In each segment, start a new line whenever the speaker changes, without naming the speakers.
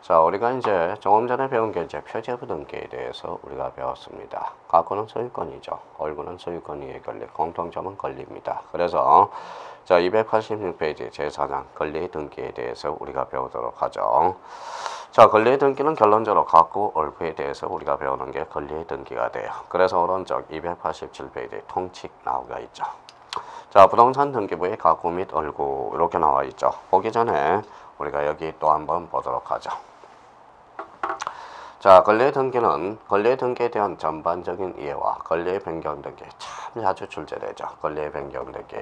자, 우리가 이제 조금 전에 배운 게 이제 표제부 등기에 대해서 우리가 배웠습니다. 가구는 소유권이죠. 얼굴은 소유권이에 걸릴 공통점은 권리입니다. 그래서 자, 286페이지 제4장 권리 등기에 대해서 우리가 배우도록 하죠. 자, 권리 등기는 결론적으로 가구 얼굴에 대해서 우리가 배우는 게 권리 등기가 돼요. 그래서 오른쪽 287페이지 통칙 나오가 있죠. 자, 부동산 등기부에 가구 및 얼굴 이렇게 나와 있죠. 보기 전에 우리가 여기 또 한번 보도록 하죠. 자, 권리 등기는 권리 등기에 대한 전반적인 이해와 권리 변경 등기 참 자주 출제되죠. 권리 변경 등기.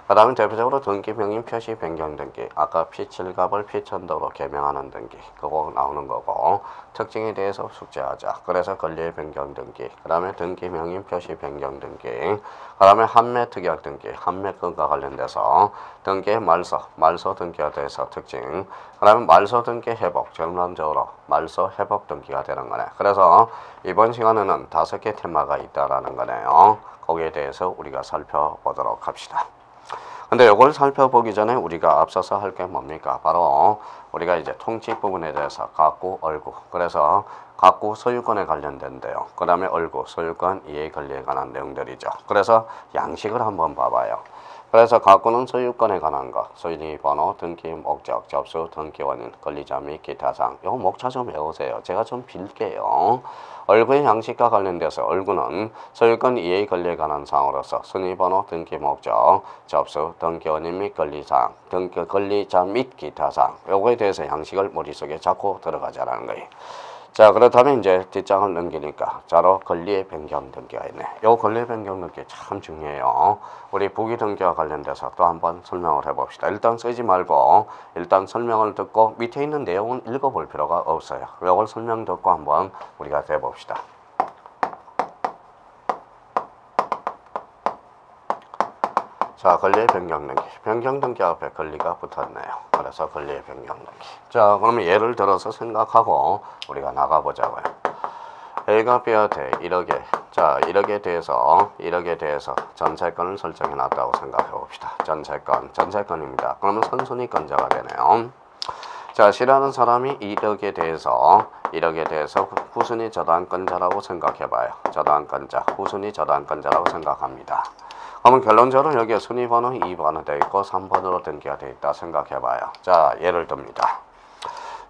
그 다음에 대표적으로 등기 명인 표시 변경 등기. 아까 피칠갑을 피천도로 개명하는 등기. 그거 나오는 거고. 특징에 대해서 숙제하자. 그래서 권리 변경 등기. 그 다음에 등기 명인 표시 변경 등기. 그 다음에 판매 특약 등기. 판매권과 관련돼서 등기의 말소 등기가 돼서 특징. 그 다음에 말소 등기 회복. 전반적으로 말소 회복 등기가 되는 거네. 그래서 이번 시간에는 5개 테마가 있다라는 거네요. 거기에 대해서 우리가 살펴보도록 합시다. 근데 이걸 살펴보기 전에 우리가 앞서서 할 게 뭡니까? 바로 우리가 이제 통칙 부분에 대해서 가구, 얼구. 그래서 가구 소유권에 관련된데요. 그 다음에 얼구, 소유권 이해 권리에 관한 내용들이죠. 그래서 양식을 한번 봐봐요. 그래서 가구는 소유권에 관한 것, 소유의 번호, 등기 목적, 접수, 등기 원인, 권리자 및 기타 사항. 이거 목차 좀 외우세요. 제가 좀 빌게요. 얼굴의 양식과 관련돼서 얼굴은 소유권 이해 권리에 관한 사항으로서 순위 번호, 등기 목적, 접수, 등기 원인 및 권리 사항, 등기 권리자 및 기타 사항. 요거에 대해서 양식을 머릿속에 자꾸 들어가자라는 거예요. 자, 그렇다면 이제 뒷장을 넘기니까 자로 권리의 변경 등기가 있네. 요 권리의 변경 등기 참 중요해요. 우리 부기 등기와 관련돼서 또 한번 설명을 해봅시다. 일단 쓰지 말고 일단 설명을 듣고 밑에 있는 내용은 읽어볼 필요가 없어요. 요걸 설명 듣고 한번 우리가 해봅시다. 자, 권리의 변경 등기. 변경 등기 앞에 권리가 붙었네요. 그래서 권리의 변경 등기. 자, 그러면 예를 들어서 생각하고 우리가 나가보자고요. A가 B한테 1억에, 자, 1억에 대해서 전세권을 설정해 놨다고 생각해 봅시다. 전세권입니다. 그러면 선순위권자가 되네요. 자, C라는 사람이 1억에 대해서 후순위 저당권자라고 생각해봐요. 저당권자, 후순위 저당권자라고 생각합니다. 그러면 결론적으로 여기에 순위번호 2번으로 되어 있고 3번으로 등기가 되어 있다 생각해봐요. 자, 예를 듭니다.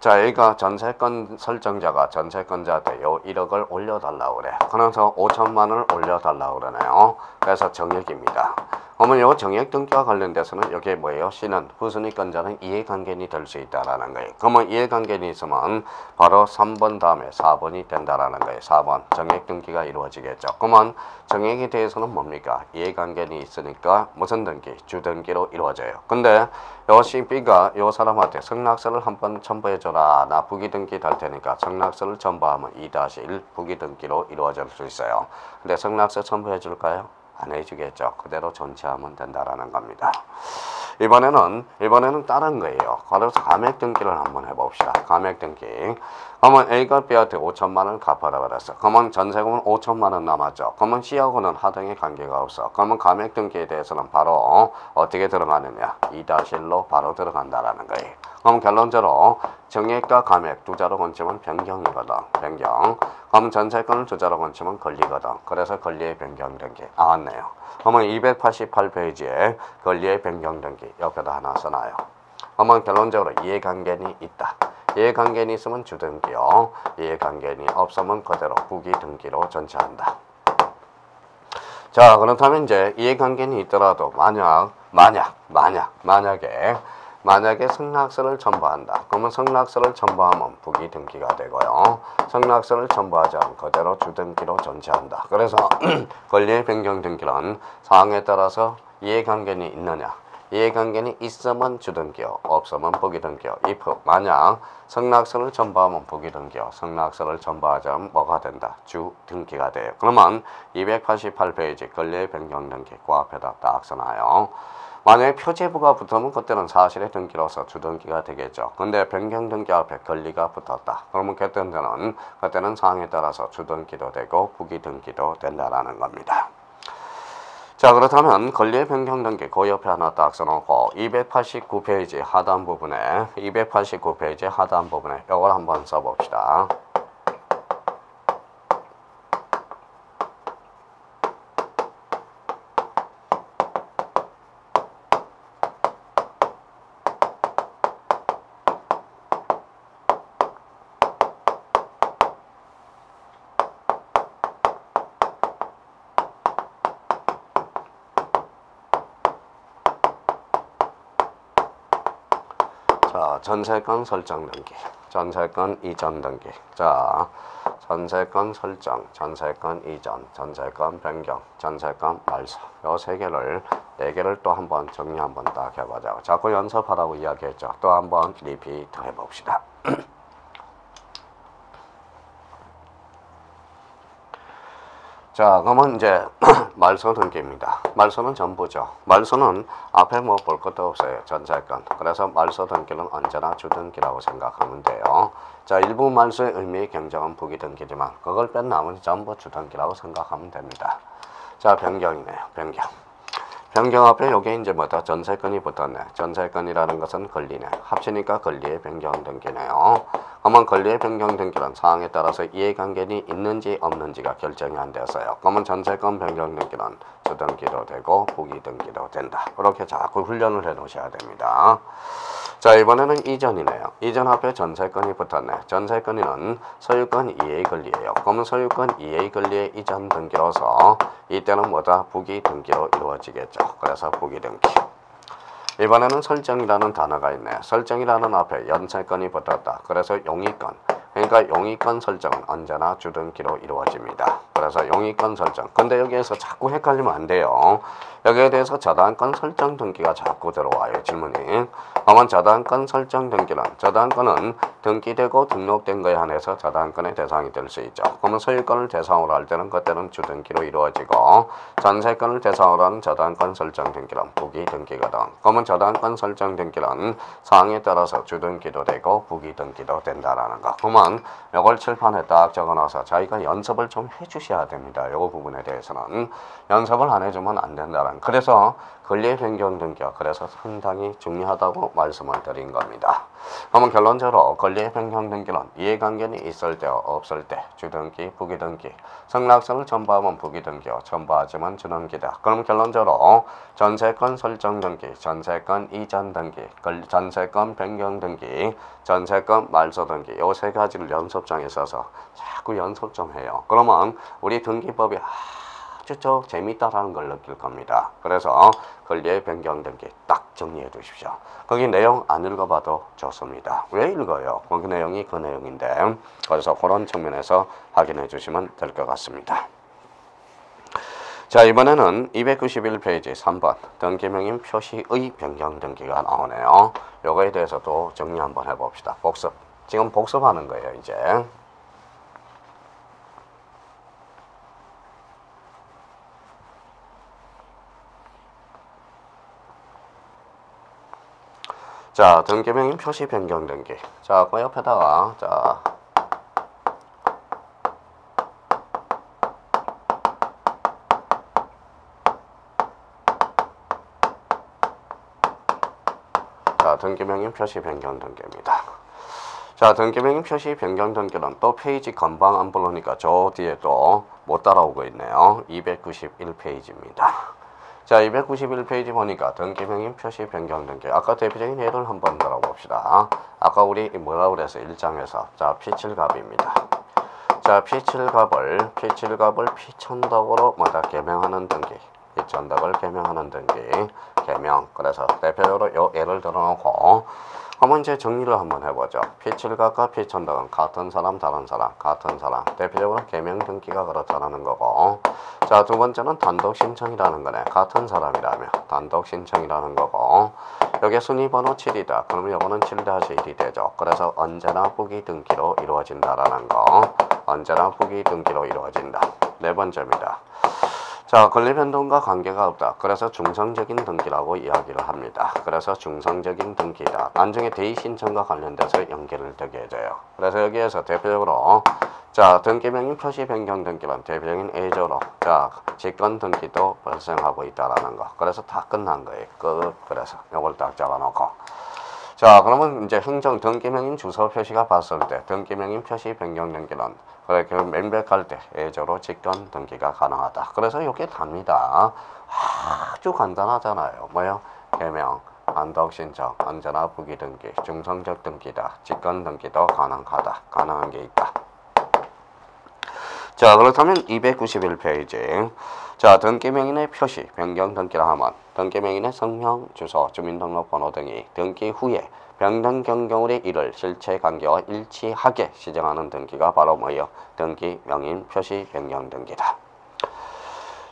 자, 여기가 전세권 설정자가 전세권자한테 요 1억을 올려달라고 그래. 그래서 5천만원을 올려달라고 그러네요. 그래서 정액입니다. 그러면 요 정액 등기와 관련돼서는 여기에 뭐예요? C는 후순위권자는 이해관계인이 될 수 있다라는 거예요. 그러면 이해관계인이 있으면 바로 3번 다음에 4번이 된다라는 거예요. 4번 정액 등기가 이루어지겠죠. 그러면 정액에 대해서는 뭡니까? 이해관계인이 있으니까 무슨 등기? 주등기로 이루어져요. 근데 요 B가 요 사람한테 승낙서를 한번 첨부해줘라. 나 부기등기 달 테니까 승낙서를 첨부하면 2-1 부기등기로 이루어질 수 있어요. 근데 승낙서 첨부해줄까요? 안 해주겠죠. 그대로 존치하면 된다라는 겁니다. 이번에는 다른 거예요. 그래서 감액 등기를 한번 해봅시다. 감액 등기. 그러면 A가 B한테 5천만 원 갚아라 그랬어. 그러면 전세금은 5천만 원 남았죠. 그러면 C하고는 하등의 관계가 없어. 그러면 감액 등기에 대해서는 바로 어떻게 들어가느냐? 2-1로 바로 들어간다라는 거예요. 그럼 결론적으로 정액과 감액 두 자로 건치면 변경이거든. 변경. 그럼 전세권을 두 자로 건치면 권리거든. 그래서 권리의 변경 등기 나왔네요. 그러면 288페이지에 권리의 변경 등기 옆에다 하나 써놔요. 그러면 결론적으로 이해관계인이 있다. 이해관계인이 있으면 주등기요. 이해관계인이 없으면 그대로 부기등기로 전치한다. 자, 그렇다면 이제 이해관계인이 있더라도 만약에 승낙서를 첨부한다. 그러면 승낙서를 첨부하면 부기등기가 되고요. 승낙서를 첨부하지 않으면 그대로 주등기로 전치한다. 그래서 권리의 변경 등기는 사항에 따라서 이해관계인이 있느냐. 이해관계인이 있으면 주등기요. 없으면 부기등기요. if 만약 승낙서를 첨부하면 부기등기요. 승낙서를 첨부하지 않으면 뭐가 된다? 주등기가 돼요. 그러면 288페이지 권리의 변경 등기 그 앞에다 딱 써놔요. 만약에 표제부가 붙으면 그때는 사실의 등기로서 주등기가 되겠죠. 근데 변경 등기 앞에 권리가 붙었다. 그러면 그때는 사항에 따라서 주등기도 되고 부기등기도 된다라는 겁니다. 자, 그렇다면 권리의 변경 등기 그 옆에 하나 딱 써놓고 289페이지 하단 부분에 이걸 한번 써봅시다. 자, 전세권 설정 등기, 전세권 이전 등기. 자, 전세권 설정, 전세권 이전, 전세권 변경, 전세권 말소. 요 세 개를, 네 개를 또 한번 정리 한번 딱 해보자고. 자꾸 연습하라고 이야기했죠. 또 한번 리피트 해봅시다. 자, 그러면 이제 말소 등기입니다. 말소는 전부죠. 말소는 앞에 뭐 볼 것도 없어요. 전세권. 그래서 말소 등기는 언제나 주등기라고 생각하면 돼요. 자, 일부 말소의 의미의 경정은 부기등기지만 그걸 뺀 나머지 전부 주등기라고 생각하면 됩니다. 자, 변경이네요. 변경. 변경 앞에 요게 이제 뭐다? 전세권이 붙었네. 전세권이라는 것은 권리네. 합치니까 권리의 변경 등기네요. 그러면 권리의 변경 등기는 사항에 따라서 이해관계는 있는지 없는지가 결정이 안 되었어요. 그러면 전세권 변경 등기는 주등기도 되고 부기등기도 된다. 그렇게 자꾸 훈련을 해 놓으셔야 됩니다. 자, 이번에는 이전이네요. 이전 앞에 전세권이 붙었네. 전세권이는 소유권 이해 권리예요. 그러면 소유권 이해 권리의 이전 등기로서 이때는 뭐다? 부기등기로 이루어지겠죠. 그래서 부기등기. 이번에는 설정이라는 단어가 있네. 설정이라는 앞에 연세권이 붙었다. 그래서 용의권. 그러니까 용의권 설정은 언제나 주등기로 이루어집니다. 그래서 용의권 설정. 근데 여기에서 자꾸 헷갈리면 안 돼요. 여기에 대해서 저당권 설정 등기가 자꾸 들어와요. 질문이. 그러면 저당권 설정 등기는 저당권은 등기되고 등록된 거에 한해서 저당권의 대상이 될 수 있죠. 그러면 소유권을 대상으로 할 때는 그때는 주등기로 이루어지고 전세권을 대상으로 하는 저당권 설정 등기는 부기등기거든. 그러면 저당권 설정 등기는 사항에 따라서 주등기도 되고 부기등기도 된다라는 거. 그러면 이걸 칠판에 딱 적어놔서 자기가 연습을 좀 해주셔야 됩니다. 이 부분에 대해서는 연습을 안 해주면 안 된다는. 그래서 권리의 변경 등기가 그래서 상당히 중요하다고 말씀을 드린 겁니다. 그러면 결론적으로 권리의 변경 등기는 이해관계는 있을 때 없을 때 주등기, 부기등기. 승낙서를 첨부하면 부기등기요. 첨부하지만 주등기다. 그럼 결론적으로 전세권 설정 등기, 전세권 이전 등기, 전세권 변경 등기, 전세권 말소 등기 요 세 가지를 연습장에 써서 자꾸 연습 좀 해요. 그러면 우리 등기법이 아주 재밌다라는 걸 느낄 겁니다. 그래서 권리의 변경 등기 딱 정리해 두십시오. 거기 내용 안 읽어봐도 좋습니다. 왜 읽어요? 그 내용이 그 내용인데 그래서 그런 측면에서 확인해 주시면 될 것 같습니다. 자, 이번에는 291페이지 3번 등기명인 표시의 변경 등기가 나오네요. 요거에 대해서도 정리 한번 해봅시다. 복습. 지금 복습하는 거예요, 이제. 자, 등기명인 표시 변경 등기. 자, 그 옆에다가 자, 등기명인 표시 변경 등기입니다. 자, 등기명인 표시 변경 등기는 또 페이지 금방 안 부르니까 저 뒤에 또 못 따라오고 있네요. 291페이지입니다. 자, 291페이지 보니까 등기명인 표시 변경 등기. 아까 대표적인 예를 한번 들어봅시다. 아까 우리 뭐라고 그래서 1장에서 자, P7갑입니다. 자, P7갑을 P천덕으로 뭐다 개명하는 등기. P천덕을 개명하는 등기. 개명. 그래서 대표적으로 요 예를 들어놓고 그러면 이제 정리를 한번 해보죠. P7갑과 P천덕은 같은 사람, 다른 사람, 같은 사람. 대표적으로 개명 등기가 그렇다는 거고. 자, 두 번째는 단독 신청이라는 거네. 같은 사람이라면 단독 신청이라는 거고. 여기 순위번호 7이다. 그러면 이거는 7-1이 되죠. 그래서 언제나 부기등기로 이루어진다라는 거. 언제나 부기등기로 이루어진다. 네 번째입니다. 자, 권리 변동과 관계가 없다. 그래서 중성적인 등기라고 이야기를 합니다. 그래서 중성적인 등기다. 나중에 대의 신청과 관련돼서 연결을 되게 해줘요. 그래서 여기에서 대표적으로 자, 등기명의 표시 변경 등기는 대표적인 예제로 자, 직권 등기도 발생하고 있다라는 거. 그래서 다 끝난 거예요. 끝. 그래서 요걸 딱 잡아놓고. 자, 그러면 이제 행정 등기명인 주소 표시가 봤을 때 등기명인 표시 변경 등기는 그래 그 명백할 때 예제로 직권 등기가 가능하다. 그래서 이게 답니다. 아주 간단하잖아요. 뭐요? 개명, 단독 신청, 언제나 부기 등기, 중성적 등기다. 직권 등기도 가능하다. 가능한 게 있다. 자, 그렇다면 291페이지. 자, 등기명인의 표시, 변경 등기라 하면 등기명인의 성명, 주소, 주민등록번호 등이 등기 후에 변경 경우의 일을 실체 관계와 일치하게 시정하는 등기가 바로 뭐예요? 등기명인 표시 변경 등기다.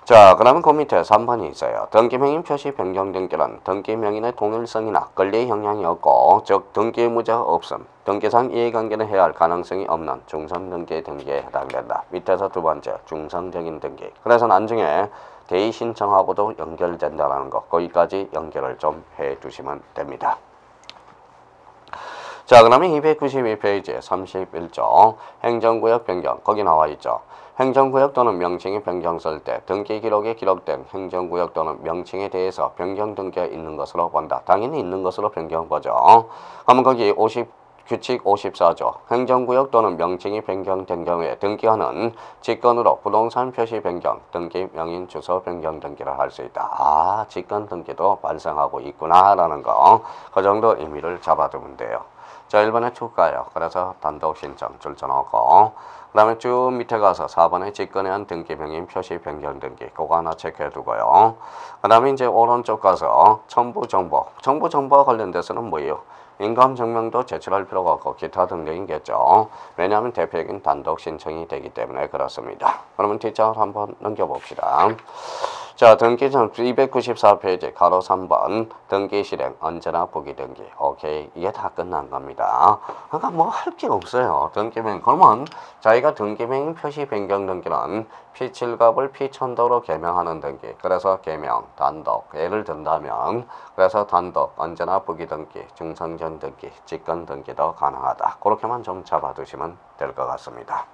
자, 그러면 그 밑에 3번이 있어요. 등기명인 표시 변경 등기는 등기명인의 동일성이나 권리에 영향이 없고 즉 등기 의무자가 없음, 등기상 이해관계는 해야 할 가능성이 없는 중성 등기 등기에 해당된다. 밑에서 두 번째 중성적인 등기. 그래서 나중에 대의 신청하고도 연결된다는 거 거기까지 연결을 좀 해주시면 됩니다. 자, 그러면 292페이지에 31조 행정구역 변경 거기 나와 있죠. 행정구역 또는 명칭이 변경될 때 등기 기록에 기록된 행정구역 또는 명칭에 대해서 변경 등기가 있는 것으로 본다. 당연히 있는 것으로 변경 보죠. 그러면 거기 규칙 54조 행정구역 또는 명칭이 변경된 경우에 등기하는 직권으로 부동산 표시 변경, 등기 명인 주소 변경 등기를 할 수 있다. 아, 직권 등기도 발생하고 있구나라는 거 그 정도 의미를 잡아두면 돼요. 자, 1번에 쭉 가요. 그래서 단독 신청 줄쳐놓고 그 다음에 쭉 밑에 가서 4번에 직권에 한 등기명인 표시 변경 등기 그거 하나 체크해 두고요. 그 다음에 이제 오른쪽 가서 첨부 정보와 관련돼서는 뭐예요? 인감증명도 제출할 필요가 없고 기타 등등이겠죠. 왜냐하면 대표적인 단독 신청이 되기 때문에 그렇습니다. 그러면 뒷장을 한번 넘겨봅시다. 자, 등기 전 294페이지 가로 3번 등기 실행 언제나 부기 등기. 오케이, 이게 다 끝난 겁니다. 그러니까 뭐 할 게 없어요. 등기명 그러면 자기가 등기명인 표시 변경 등기는 P7갑을 P1000도로 개명하는 등기. 그래서 개명, 단독 예를 든다면 그래서 단독 언제나 부기 등기, 중성전 등기, 직권 등기도 가능하다. 그렇게만 좀 잡아두시면 될 것 같습니다.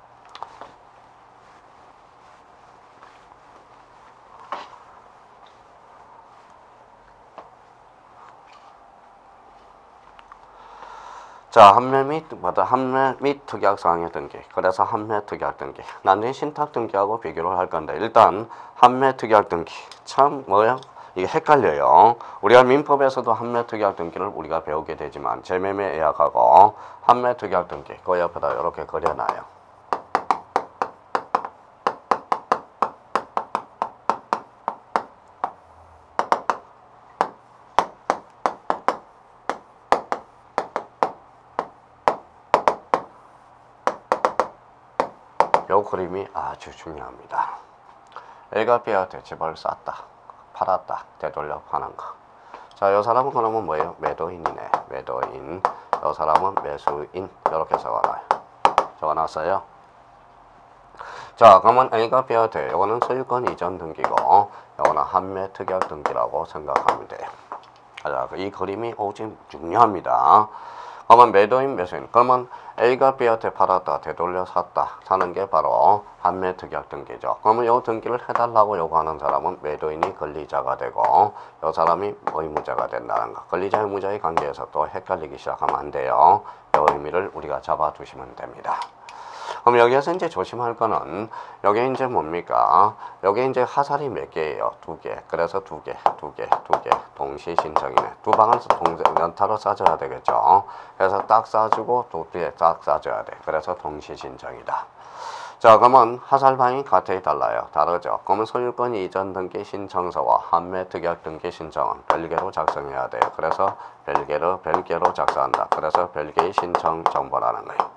자, 함매 및 특약 사항의 등기. 그래서 함매 특약 등기. 나중에 신탁 등기하고 비교를 할 건데 일단 함매 특약 등기. 참 뭐야? 이게 헷갈려요. 우리가 민법에서도 함매 특약 등기를 우리가 배우게 되지만 재매매 예약하고 함매 특약 등기 그 옆에다 이렇게 그려놔요. 요 그림이 아주 중요합니다. A가 B한테 집을 쌌다, 팔았다, 되돌려 파는 거. 자, 요 사람은 그러면 뭐예요? 매도인이네. 매도인. 요 사람은 매수인. 이렇게 적어놨어요. 자, 그러면 A가 B한테 요거는 소유권 이전 등기고 요거는 함매 특약 등기라고 생각하면 돼요. 자, 이 그림이 오직 중요합니다. 그러면 매도인 매수인. 그러면 A가 B한테 팔았다, 되돌려 사는 게 바로 함매 특약 등기죠. 그러면 요 등기를 해달라고 요구하는 사람은 매도인이 권리자가 되고 요 사람이 의무자가 된다는 거. 권리자 의무자의 관계에서 또 헷갈리기 시작하면 안 돼요. 요 의미를 우리가 잡아두시면 됩니다. 그럼 여기에서 이제 조심할 거는 여기 이제 뭡니까? 여기 이제 하살이 몇 개예요? 2개. 그래서 2개 동시 신청이네. 두 방을 연타로 싸줘야 되겠죠. 그래서 딱 싸주고 두 개에 딱 싸줘야 돼. 그래서 동시 신청이다. 자, 그러면 하살방이 같아 달라요. 다르죠. 그러면 소유권 이전 등기 신청서와 함매 특약 등기 신청은 별개로 작성해야 돼요. 그래서 별개로 작성한다. 그래서 별개의 신청 정보라는 거예요.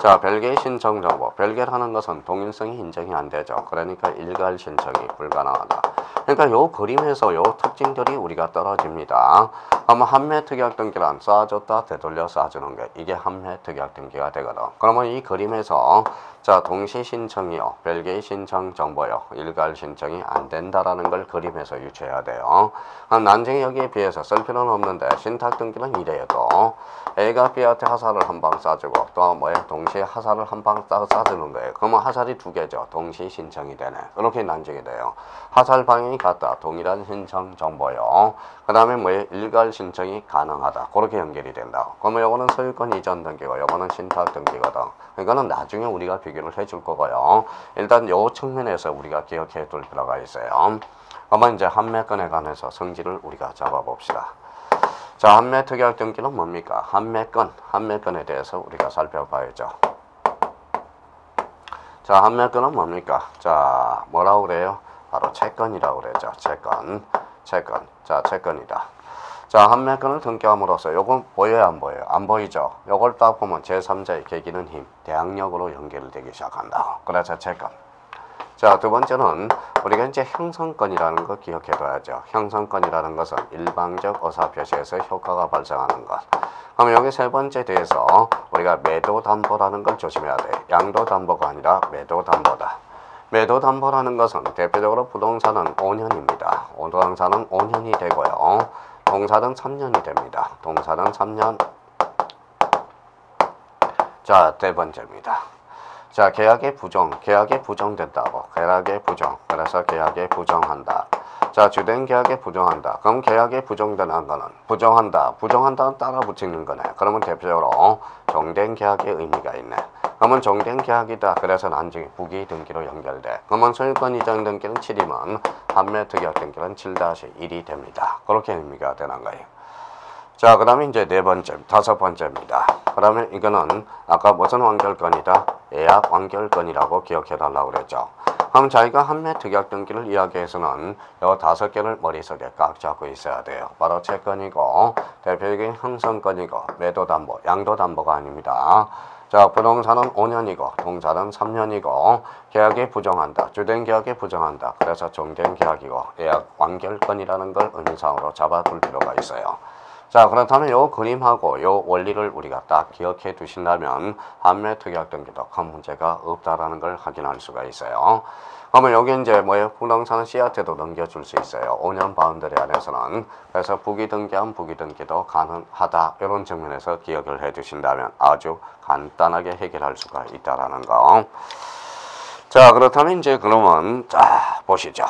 자, 별개 신청 정보. 별개라는 것은 동일성이 인정이 안 되죠. 그러니까 일괄 신청이 불가능하다. 그러니까 요 그림에서 요 특징들이 우리가 떨어집니다. 그러면 한매 특약 등기란 쌓아줬다 되돌려 쌓아주는 게 이게 한매 특약 등기가 되거든. 그러면 이 그림에서 자, 동시 신청이요, 별개 신청 정보요, 일괄 신청이 안 된다라는 걸 그림에서 유추해야 돼요. 난징히 여기에 비해서 쓸 필요는 없는데 신탁 등기는 이래도 A가 B한테 하사를 한 방 쏴주고 또 뭐예요? 동시에 하사를 한 방 쏴주는 거예요. 그러면 하살이 두 개죠. 동시 신청이 되네. 이렇게 난징이 돼요. 하살 방향이 같다. 동일한 신청 정보요. 그 다음에 뭐예요? 일괄 신청이 가능하다. 그렇게 연결이 된다. 그러면 요거는 소유권 이전 등기고 요거는 신탁 등기거든. 이거는 나중에 우리가 비교를 해줄 거고요. 일단 요 측면에서 우리가 기억해 둘 필요가 있어요. 그러면 이제 한매건에 관해서 성질을 우리가 잡아봅시다. 자, 한매 특약 등기는 뭡니까? 한매건에 대해서 우리가 살펴봐야죠. 자, 한매건은 뭡니까? 자, 뭐라고 그래요? 바로 채권이라고 그러죠. 채권. 자, 채권이다. 자, 한매건을 등기함으로써 요건 보여요, 안 보여요? 안 보이죠? 요걸 딱 보면 제3자의 계기는 힘, 대항력으로 연결되기 시작한다. 그래서 채권. 자, 두 번째는 우리가 이제 형성권이라는 거 기억해둬야죠. 형성권이라는 것은 일방적 의사표시에서 효과가 발생하는 것. 그럼 여기 세 번째 대해서 우리가 매도담보라는 걸 조심해야 돼. 양도담보가 아니라 매도담보다. 매도담보라는 것은 대표적으로 부동산은 5년입니다. 부동산은 5년이 되고요. 동산은 3년이 됩니다. 동산은 3년. 자, 네 번째입니다. 자, 계약의 부정된다고. 계약의 부정. 그래서 계약에 부정한다. 자, 주된 계약에 부정한다. 그럼 계약에 부정되는 거는 부정한다는 따라 붙이는 거네. 그러면 대표적으로 정된 계약의 의미가 있네. 그러면 정된 계약이다. 그래서 나중에 부기 등기로 연결돼. 그러면 소유권 이전 등기는 7이면 한매 특약 등기는 7-1이 됩니다. 그렇게 의미가 되는 거예요. 자, 그 다음에 이제 다섯 번째입니다. 그러면 이거는 아까 무슨 완결권이다? 예약 완결권이라고 기억해 달라고 그랬죠. 그럼 자기가 한매 특약 등기를 이야기해서는 요 5개를 머릿속에 꽉 잡고 있어야 돼요. 바로 채권이고, 대표적인 형성권이고, 매도담보, 양도담보가 아닙니다. 자, 부동산은 5년이고, 동산은 3년이고, 계약에 부정한다. 주된 계약에 부정한다. 그래서 정된 계약이고, 예약 완결권이라는 걸 의미상으로 잡아둘 필요가 있어요. 자, 그렇다면 요 그림하고 요 원리를 우리가 딱 기억해 두신다면 한매 특약 등기도 큰 문제가 없다라는 걸 확인할 수가 있어요. 그러면 여기 이제 뭐예요? 부동산은 C한테도 넘겨줄 수 있어요. 5년 바운더리 안에서는. 그래서 부기 등기도 가능하다. 이런 측면에서 기억을 해 두신다면 아주 간단하게 해결할 수가 있다라는 거. 자, 그렇다면 이제 그러면 자, 보시죠.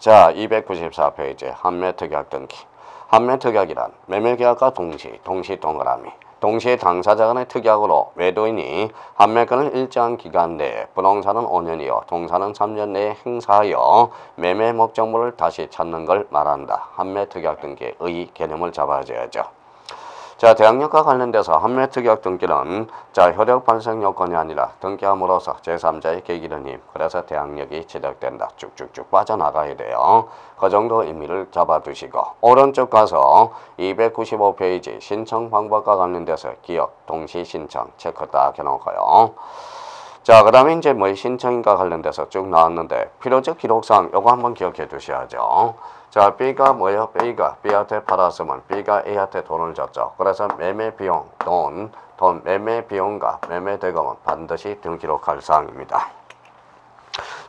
자, 294페이지 한매 특약 등기. 한매 특약이란 매매계약과 동시 동그라미. 동시에 당사자 간의 특약으로 매도인이 한매권을 일정한 기간 내에 부동산은 5년이요 동산은 3년 내에 행사하여 매매 목적물을 다시 찾는 걸 말한다. 한매 특약 등기의 개념을 잡아줘야죠. 자, 대항력과 관련돼서 한매 특약 등기는 자, 효력 발생 요건이 아니라 등기함으로써 제3자의 계기는 힘. 그래서 대항력이 지적된다. 쭉쭉쭉 빠져나가야 돼요. 그 정도 의미를 잡아두시고 오른쪽 가서 295페이지 신청 방법과 관련돼서 기억, 동시 신청 체크 딱 해놓고요. 자, 그 다음에 이제 뭐 신청인과 관련돼서 쭉 나왔는데 필요적 기록사항 요거 한번 기억해 두셔야죠. 자, B가 뭐예요? B한테 팔았으면 B가 A한테 돈을 줬죠. 그래서 매매 비용, 매매 비용과 매매 대금은 반드시 등기록할 사항입니다.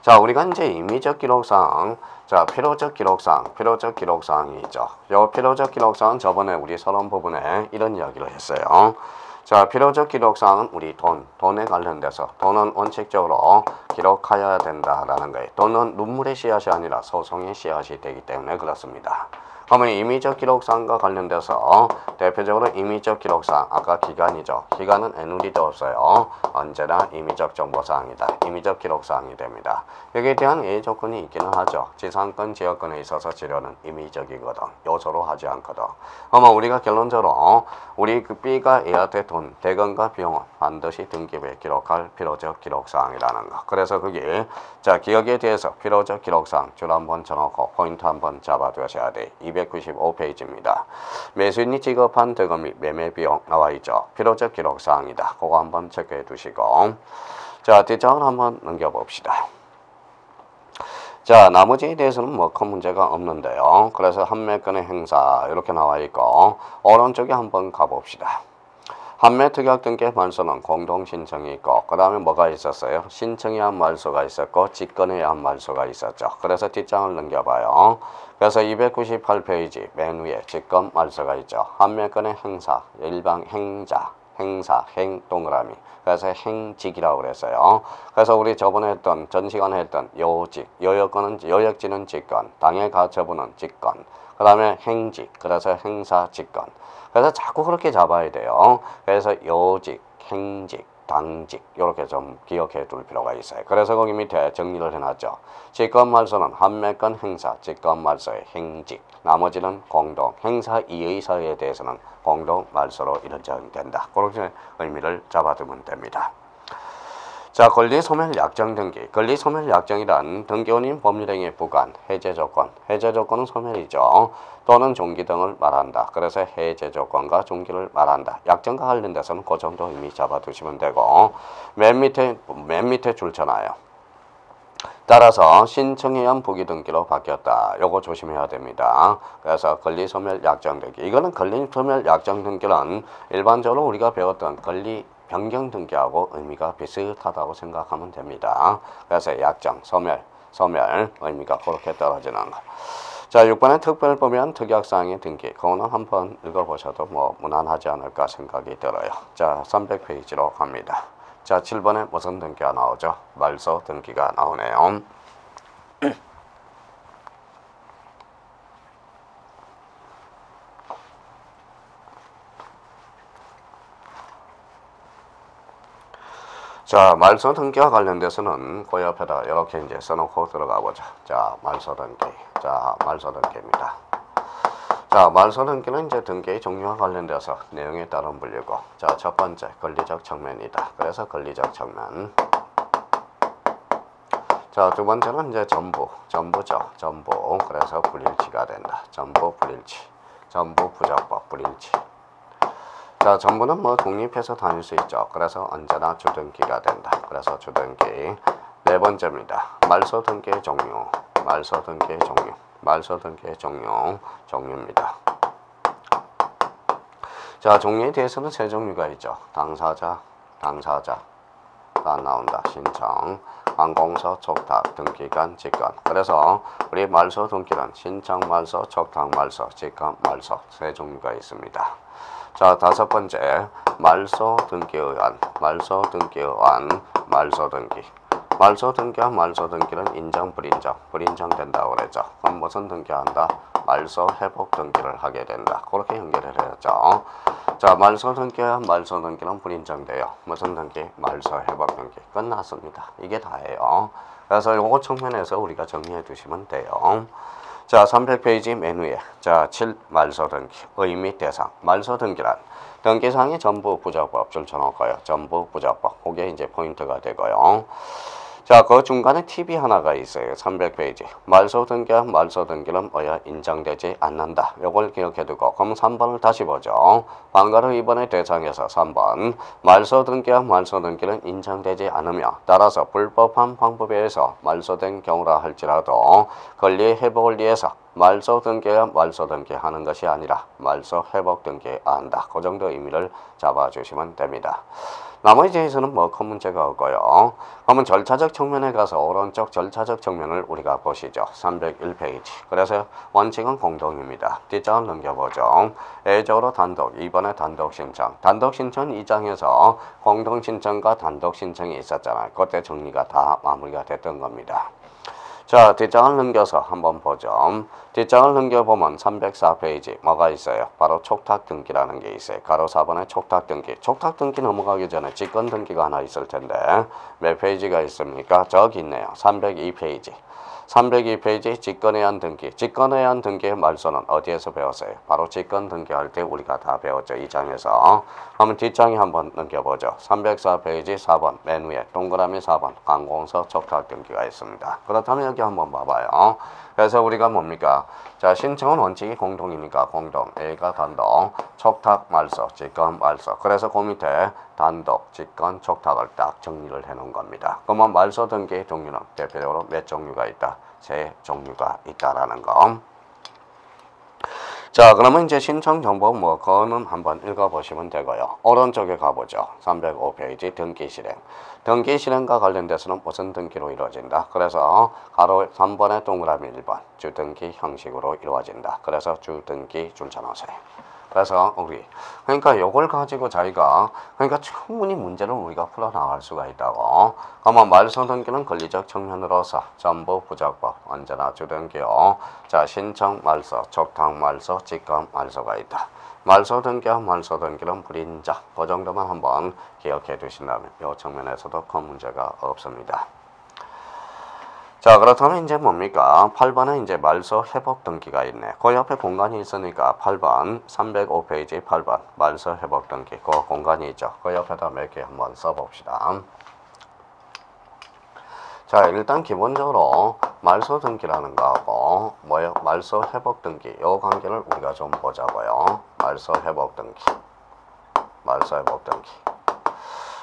자, 우리가 이제 임의적 기록사항, 자, 필요적 기록사항이 있죠. 요 필요적 기록사항은 저번에 우리 서론 부분에 이런 이야기를 했어요. 자, 필요적 기록사항은 우리 돈에 관련돼서 돈은 원칙적으로 기록하여야 된다라는 거예요. 돈은 눈물의 씨앗이 아니라 소송의 씨앗이 되기 때문에 그렇습니다. 그러면 임의적 기록사항과 관련돼서 대표적으로 임의적 기록사항, 아까 기간이죠. 기간은 애누리도 없어요. 언제나 임의적 정보사항이다. 임의적 기록사항이 됩니다. 여기에 대한 예외 조건이 있기는 하죠. 지상권, 지역권에 있어서 지료는 임의적이거든. 요소로 하지 않거든. 그러면 우리가 결론적으로 우리 그 B가 A한테 돈, 대금과 비용은 반드시 등기부에 기록할 필요적 기록사항이라는 거. 그래서 그게 자, 기억에 대해서 필요적 기록사항 줄 한번 쳐놓고 포인트 한번 잡아두셔야 돼. 295페이지입니다. 매수인이 지급한 대금이 매매비용 나와있죠. 필요적 기록사항이다. 그거 한번 체크해 두시고 자, 뒷장을 한번 넘겨봅시다. 자, 나머지에 대해서는 뭐 큰 문제가 없는데요. 그래서 한매권의 행사 이렇게 나와있고 오른쪽에 한번 가봅시다. 한매 특약 등기 말소는 공동 신청이 있고 그 다음에 뭐가 있었어요? 신청에 한 말소가 있었고 직권에 한 말소가 있었죠. 그래서 뒷장을 넘겨봐요. 그래서 298페이지 맨 위에 직권 말소가 있죠. 한매권의 행사, 일반 행자, 행사, 행 동그라미. 그래서 행직이라고 그랬어요. 그래서 우리 저번에 했던 전 시간에 했던 요직, 요역지는 직권, 당해 가처분은 직권, 그 다음에 행직, 그래서 행사 직권. 그래서 자꾸 그렇게 잡아야 돼요. 그래서 요직, 행직, 당직 이렇게 좀 기억해 둘 필요가 있어요. 그래서 거기 밑에 정리를 해놨죠. 직권말소는 한매권 행사, 직권말소의 행직, 나머지는 공동, 행사 이의사에 대해서는 공동말소로 인정된다. 그렇게 의미를 잡아두면 됩니다. 자, 권리소멸약정등기. 권리소멸약정이란 등기원인 법률행위 부관, 해제조건. 해제조건은 소멸이죠. 또는 종기 등을 말한다. 그래서 해제조건과 종기를 말한다. 약정과 관련돼서는 그 정도 의미 잡아두시면 되고 맨 밑에 줄잖아요. 따라서 신청에 의한 부기등기로 바뀌었다. 요거 조심해야 됩니다. 그래서 권리소멸약정등기. 이거는 권리소멸약정등기는 일반적으로 우리가 배웠던 권리 변경 등기하고 의미가 비슷하다고 생각하면 됩니다. 그래서 약정, 소멸 의미가 그렇게 떨어지는 거. 자, 6번의 특별법위한 특약사항의 등기. 그거는 한번 읽어보셔도 뭐 무난하지 않을까 생각이 들어요. 자, 300페이지로 갑니다. 자, 7번에 무슨 등기가 나오죠? 말소 등기가 나오네요. 자, 말소 등기와 관련돼서는 그 옆에다 이렇게 이제 써놓고 들어가 보자. 자, 말소 등기. 자, 말소 등기입니다. 자, 말소 등기는 이제 등기의 종류와 관련돼서 내용에 따른 분류고. 자, 첫 번째 권리적 측면이다. 그래서 권리적 측면. 자, 두 번째는 이제 전부죠. 전부. 그래서 불일치가 된다. 전부 불일치. 전부 부적법 불일치. 자, 전부는 뭐 독립해서 다닐 수 있죠. 그래서 언제나 주등기가 된다. 그래서 주등기. 네 번째입니다. 말소 등기의 종류. 말소 등기의 종류. 말소 등기의 종류입니다. 자, 종류에 대해서는 세 종류가 있죠. 당사자 다 나온다. 신청, 관공서, 촉탁, 등기관, 직권. 그래서 우리 말소 등기는 신청 말소, 촉탁 말소, 직권 말소 세 종류가 있습니다. 자, 다섯 번째 말소 등기의안. 말소 등기의안, 말소 등기. 말소 등기와 말소 등기는 인정, 불인정 된다고 그랬죠. 그럼 무슨 등기한다? 말소 회복 등기를 하게 된다. 그렇게 연결을 했죠. 자, 말소 등기와 말소 등기는 불인정돼요. 무슨 등기? 말소 회복 등기. 끝났습니다. 이게 다예요. 그래서 요거 측면에서 우리가 정리해 두시면 돼요. 자, 300페이지 맨 위에. 자, 7 말소 등기. 의미 대상. 말소 등기란 등기사항이 전부 부적법 줄쳐놓고요. 전부 부적법. 그게 이제 포인트가 되고요. 자, 그 중간에 팁이 하나가 있어요. 300페이지. 말소 등기와 말소 등기는 뭐야? 인정되지 않는다. 요걸 기억해 두고. 그럼 3번을 다시 보죠. 방과후 2번의 대상에서 3번. 말소 등기와 말소 등기는 인정되지 않으며 따라서 불법한 방법에 의해서 말소된 경우라 할지라도 권리 회복을 위해서 말소 등기와 말소 등기 하는 것이 아니라 말소 회복 등기 한다. 그 정도 의미를 잡아주시면 됩니다. 나머지에서는 뭐 큰 문제가 없고요. 그러면 절차적 측면에 가서 오른쪽 절차적 측면을 우리가 보시죠. 301페이지. 그래서 원칙은 공동입니다. 뒷장을 넘겨보죠. A적으로 단독, 2번에 단독 신청. 단독 신청 2장에서 공동 신청과 단독 신청이 있었잖아요. 그때 정리가 다 마무리가 됐던 겁니다. 자, 뒷장을 넘겨서 한번 보죠. 뒷장을 넘겨보면 304페이지 뭐가 있어요? 바로 촉탁등기라는 게 있어요. 가로 4번의 촉탁등기. 촉탁등기 넘어가기 전에 직권등기가 하나 있을 텐데 몇 페이지가 있습니까? 저기 있네요. 302페이지. 302페이지 직권에 의한 등기. 직권에 의한 등기의 말소는 어디에서 배웠어요? 바로 직권 등기할 때 우리가 다 배웠죠. 이 장에서. 그러면 뒷장에 한번 넘겨보죠. 304페이지 4번 맨 위에 동그라미 4번 관공서 촉탁 등기가 있습니다. 그렇다면 여기 한번 봐봐요. 그래서 우리가 뭡니까? 자, 신청은 원칙이 공동이니까 공동, A가 단독, 촉탁, 말소, 직권, 말소. 그래서 그 밑에 단독, 직권, 촉탁을 딱 정리를 해 놓은 겁니다. 그러면 말소 등기의 종류는 대표적으로 몇 종류가 있다? 세 종류가 있다라는 거. 자, 그러면 이제 신청 정보 그거는 한번 읽어보시면 되고요. 오른쪽에 가보죠. 305페이지 등기 실행. 등기 실행과 관련돼서는 무슨 등기로 이루어진다? 그래서 가로 3번의 동그라미 1번 주등기 형식으로 이루어진다. 그래서 주등기 줄쳐놓으세요. 그래서 그러니까 요걸 가지고 자기가 그러니까 충분히 문제를 우리가 풀어나갈 수가 있다고. 그러면 말소 등기는 권리적 측면으로서 전부 부적법 언제나 주등기요. 자, 신청 말소, 촉탁 말소, 직권 말소가 있다. 말소 등기와 말소 등기는 불인정. 그 정도만 한번 기억해 두신다면 이 측면에서도 큰 문제가 없습니다. 자, 그렇다면 이제 뭡니까? 8번에 이제 말소 회복 등기가 있네. 그 옆에 공간이 있으니까 8번 305페이지 8번 말소 회복 등기 그 공간이 있죠. 그 옆에다 몇 개 한번 써봅시다. 자, 일단 기본적으로 말소 등기라는 거하고 뭐예요? 말소 회복 등기 요 관계를 우리가 좀 보자고요. 말소 회복 등기, 말소 회복 등기.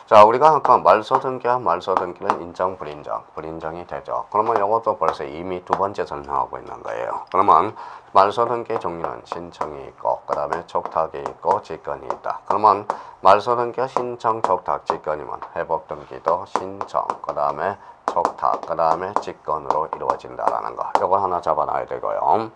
자, 우리가 아까 말소 등기와 말소 등기는 인정, 불인정, 불인정이 되죠. 그러면 이것도 벌써 이미 두 번째 설명하고 있는 거예요. 그러면 말소 등기의 종류는 신청이 있고, 그 다음에 촉탁이 있고, 직권이 있다. 그러면 말소 등기가 신청, 촉탁, 직권이면 회복 등기도 신청, 그 다음에 촉탁, 그 다음에 직권으로 이루어진다라는 거. 이걸 하나 잡아놔야 되고요.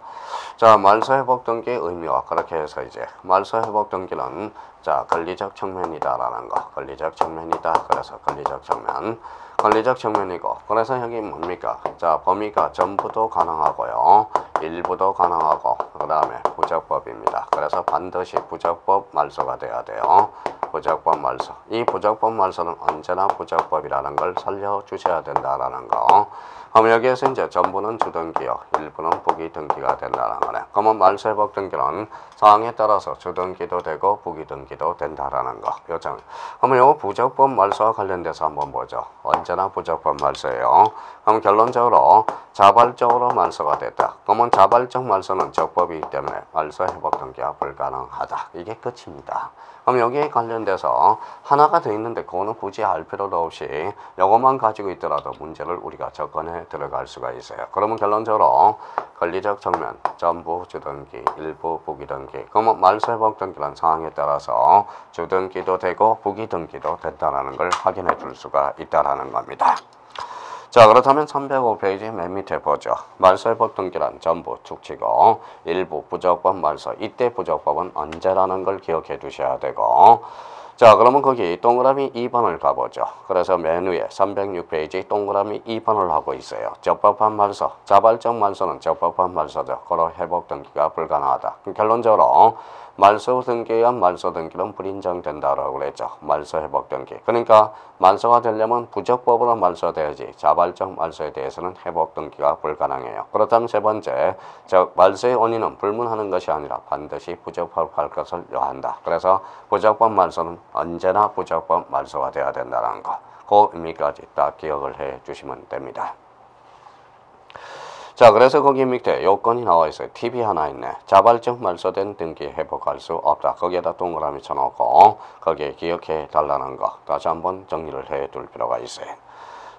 자, 말소 회복 등기의 의미와 그렇게 해서 이제 말소 회복 등기는 자, 권리적 측면이다라는 거. 권리적 측면이다. 그래서 권리적 측면. 권리적 측면이고. 그래서 여기 뭡니까? 자, 범위가 전부도 가능하고요. 일부도 가능하고. 그 다음에 부적법입니다. 그래서 반드시 부적법 말소가 돼야 돼요. 부적법 말소. 이 부적법 말소는 언제나 부적법이라는 걸 살려주셔야 된다라는 거. 그럼 여기에서 이제 전부는 주등기요. 일부는 부기등기가 된다는 거네. 그러면 말소 회복 등기는 사항에 따라서 주등기도 되고 부기등기도 된다라는 거. 요청. 그러면 요 부적법 말소와 관련돼서 한번 보죠. 언제나 부적법 말소예요. 그럼 결론적으로 자발적으로 말소가 됐다. 그러면 자발적 말소는 적법이기 때문에 말소 회복 등기가 불가능하다. 이게 끝입니다. 그럼 여기에 관련돼서 하나가 더 있는데 그거는 굳이 알 필요도 없이 이것만 가지고 있더라도 문제를 우리가 접근해 들어갈 수가 있어요. 그러면 결론적으로 권리적 측면 전부 주등기, 일부 부기등기. 그러면 말소 회복 등기란 상황에 따라서 주등기도 되고 부기등기도 된다는 걸 확인해 줄 수가 있다라는 겁니다. 자, 그렇다면 305페이지 맨 밑에 보죠. 말소 회복 등기란 전부 축치고 일부 부적법 말소. 이때 부적법은 언제라는 걸 기억해 두셔야 되고. 자, 그러면 거기 동그라미 2번을 가보죠. 그래서 맨 위에 306페이지 동그라미 2번을 하고 있어요. 적법한 말소. 자발적 말소는 적법한 말소죠. 그로 회복 등기가 불가능하다. 결론적으로 말소 등기와 말소 등기는 불인정된다라고 그랬죠. 말소 회복 등기. 그러니까 말소가 되려면 부적법으로 말소돼야지 자발적 말소에 대해서는 회복 등기가 불가능해요. 그렇다면 세 번째, 즉 말소의 원인은 불문하는 것이 아니라 반드시 부적법할 것을 요한다. 그래서 부적법 말소는 언제나 부적법 말소가 돼야 된다는 거. 그 의미까지 딱 기억을 해 주시면 됩니다. 자, 그래서 거기 밑에 요건이 나와 있어요. 팁이 하나 있네. 자발적 말소된 등기 회복할 수 없다. 거기에다 동그라미 쳐놓고 거기에 기억해 달라는 거 다시 한번 정리를 해 둘 필요가 있어요.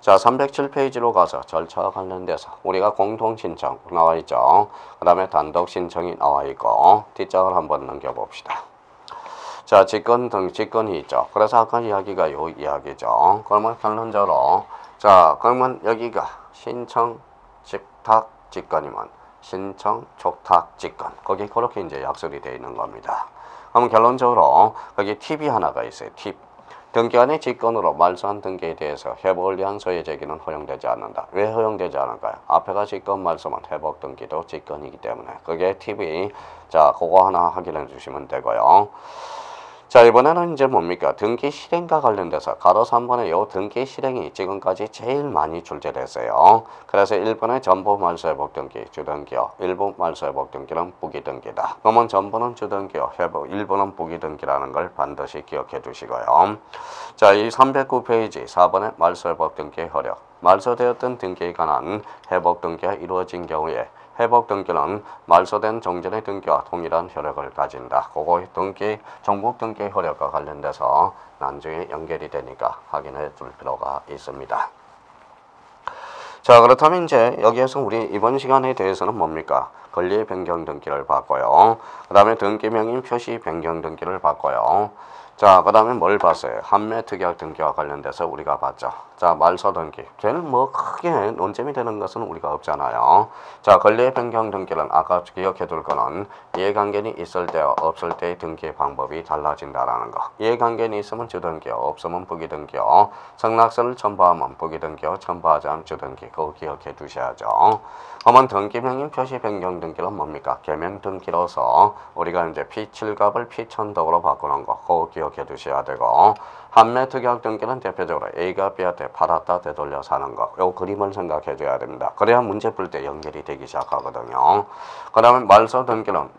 자, 307페이지로 가서 절차와 관련돼서 우리가 공통신청 나와 있죠. 그 다음에 단독 신청이 나와 있고 뒷장을 한번 넘겨봅시다. 자, 직권이 있죠. 그래서 아까 이야기가 요 이야기죠. 그러면 결론적으로 자, 그러면 여기가 신청 촉탁 직권이면 신청 촉탁 직권 거기 그렇게 이제 약속이 되어 있는 겁니다. 그럼 결론적으로 거기 팁이 하나가 있어요. 팁. 등기관의 직권으로 말소한 등기에 대해서 회복을 위한 소외 제기는 허용되지 않는다. 왜 허용되지 않을까요? 앞에가 직권 말소면 회복 등기도 직권이기 때문에 그게 팁이 자 그거 하나 확인해 주시면 되고요. 자, 이번에는 이제 뭡니까? 등기 실행과 관련돼서 가로 3번에 요 등기 실행이 지금까지 제일 많이 출제됐어요. 그래서 1번에 전부 말소 회복 등기 주등기요. 일부 말소 회복 등기는 부기등기다. 그러면 전부는 주등기요. 일부는 부기등기라는 걸 반드시 기억해 두시고요. 자, 이 309페이지 4번에 말소 회복 등기의 효력. 말소되었던 등기에 관한 회복 등기가 이루어진 경우에 회복 등기는 말소된 정전의 등기와 동일한 효력을 가진다. 그거 등기, 정복 등기 효력과 관련돼서 나중에 연결이 되니까 확인해 줄 필요가 있습니다. 자, 그렇다면 이제 여기에서 우리 이번 시간에 대해서는 뭡니까? 권리 변경 등기를 봤고요. 그 다음에 등기명인 표시 변경 등기를 봤고요. 자, 그 다음에 뭘 봤어요? 판매 특약 등기와 관련돼서 우리가 봤죠. 자, 말소 등기. 걔는 뭐 크게 논점이 되는 것은 우리가 없잖아요. 자, 권리 변경 등기는 아까 기억해 둘 거는 이해관계는 있을 때와 없을 때의 등기 방법이 달라진다라는 거. 이해관계는 있으면 주등기요, 없으면 부기등기요. 승낙서를 첨부하면 부기등기요, 첨부하지 않으면 주등기. 그거 기억해 두셔야죠. 그러면 등기명인 표시 변경 등기는 뭡니까? 개명 등기로서 우리가 이제 P7갑을 P1000덕으로 바꾸는 거. 그거 기억해 두셔야 되고, 판매 특약 등기는 대표적으로 A가 B한테 팔았다 되돌려 사는 거. 요 그림을 생각해 줘야 됩니다. 그래야 문제 풀 때 연결이 되기 시작하거든요. 그 다음에 말소 등기는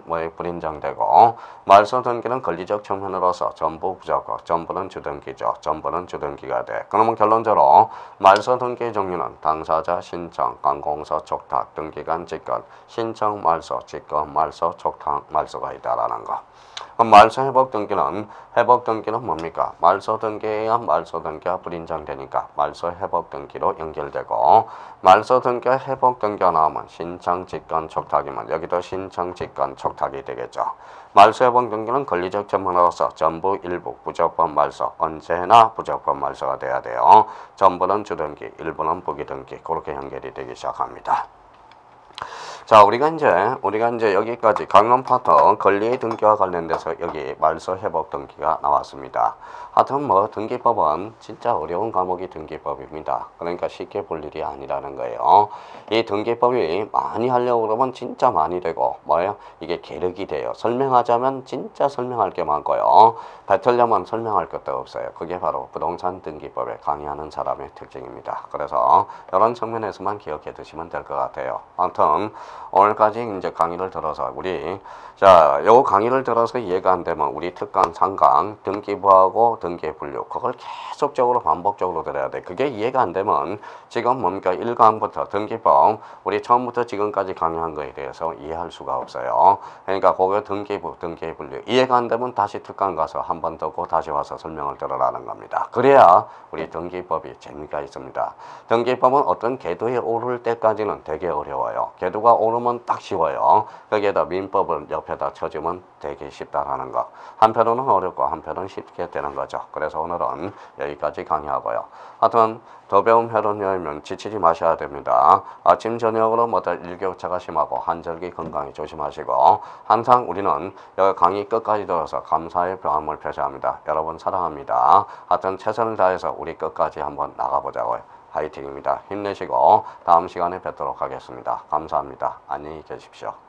뭐에 불인정되고, 말소 등기는 권리적 측면으로서 전부 부적격, 전부는 주등기죠. 전부는 주등기가 돼. 그러면 결론적으로 말소 등기 종류는 당사자 신청, 관공서 촉탁, 등기관 직권, 신청 말소, 직권 말소, 촉탁 말소가 있다라는 거. 그럼 말소 회복 등기는 뭡니까? 말소 등기에 의한 말소 등기가 불인정되니까 말소 회복 등기로 연결되고, 말소 등기와 회복 등기가 나오면 신청 직권 촉탁이면 여기도 신청 직권 촉탁이 되겠죠. 말소 회복 등기는 권리적 전문으로서 전부 일부 부적법 말소, 언제나 부적법 말소가 돼야 돼요. 전부는 주등기, 일부는 부기등기. 그렇게 연결이 되기 시작합니다. 자, 우리가 이제 여기까지 강론 파트 권리 등기와 관련돼서 여기 말소 회복 등기가 나왔습니다. 하여튼 뭐 등기법은 진짜 어려운 과목이 등기법입니다. 그러니까 쉽게 볼 일이 아니라는 거예요. 이 등기법이 많이 하려고 그러면 진짜 많이 되고, 뭐예요? 이게 계륵이 돼요. 설명하자면 진짜 설명할 게 많고요. 뱉으려면 설명할 것도 없어요. 그게 바로 부동산 등기법에 강의하는 사람의 특징입니다. 그래서 이런 측면에서만 기억해 두시면 될 것 같아요. 아무튼 오늘까지 이제 강의를 들어서 요 강의를 들어서 이해가 안 되면 우리 특강 3강 등기부하고 등기분류 그걸 계속적으로 반복적으로 들어야 돼. 그게 이해가 안 되면 지금 뭡니까 1강부터 등기법 우리 처음부터 지금까지 강의한 거에 대해서 이해할 수가 없어요. 그러니까 그거 등기부, 등기분류 이해가 안 되면 다시 특강 가서 한 번 듣고 다시 와서 설명을 들으라는 겁니다. 그래야 우리 등기법이 재미가 있습니다. 등기법은 어떤 궤도에 오를 때까지는 되게 어려워요. 궤도가 오르면 딱 쉬워요. 거기에다 민법을 옆에다 쳐주면 되게 쉽다라는 거. 한편으로는 어렵고 한편은 쉽게 되는 거죠. 그래서 오늘은 여기까지 강의하고요. 하여튼 더 배움 회론여이면 지치지 마셔야 됩니다. 아침 저녁으로 일교차가 심하고 한절기 건강히 조심하시고, 항상 우리는 여기 강의 끝까지 들어서 감사의 마음을 표시합니다. 여러분 사랑합니다. 하여튼 최선을 다해서 우리 끝까지 한번 나가보자고요. 화이팅입니다. 힘내시고 다음 시간에 뵙도록 하겠습니다. 감사합니다. 안녕히 계십시오.